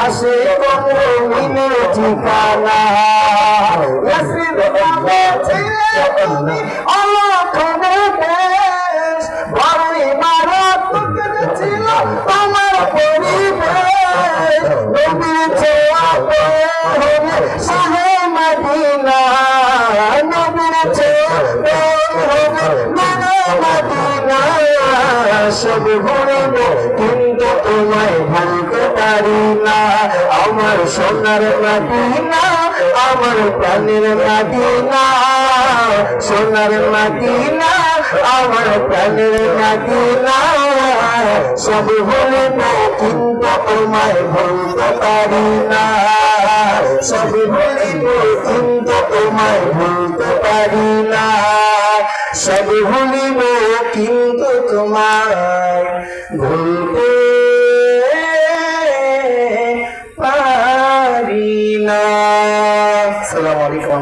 আসে কোন মুমিনের ঠিকানা। ইয়াসরিব নামে ছিলে তুমি অলক্ষণে দেশ, বড়ই মারাত্মক ছিল তোমার পরিবেশ। নবীর ছোঁয়া পেয়ে হলে শাহে মদিনা, নবীর ছোঁয়া পেয়ে হলে মদিনা। সব ভুলিব কিন্তু তোমায় ভুলতে পারি না। আমার সোনার মদিনা, আমার প্রাণের মদিনা, সোনার মদিনা, আমার প্রাণের মদিনা। সব ভুলিব কিন্তু তোমায় ভুলতে পারি না। সব ভুলিব কিন্তু তোমায় ভুলতে পারি না। সব ভুলিব কিন্তু তোমায় ভুলতে পারি না। আসসালামু আলাইকুম।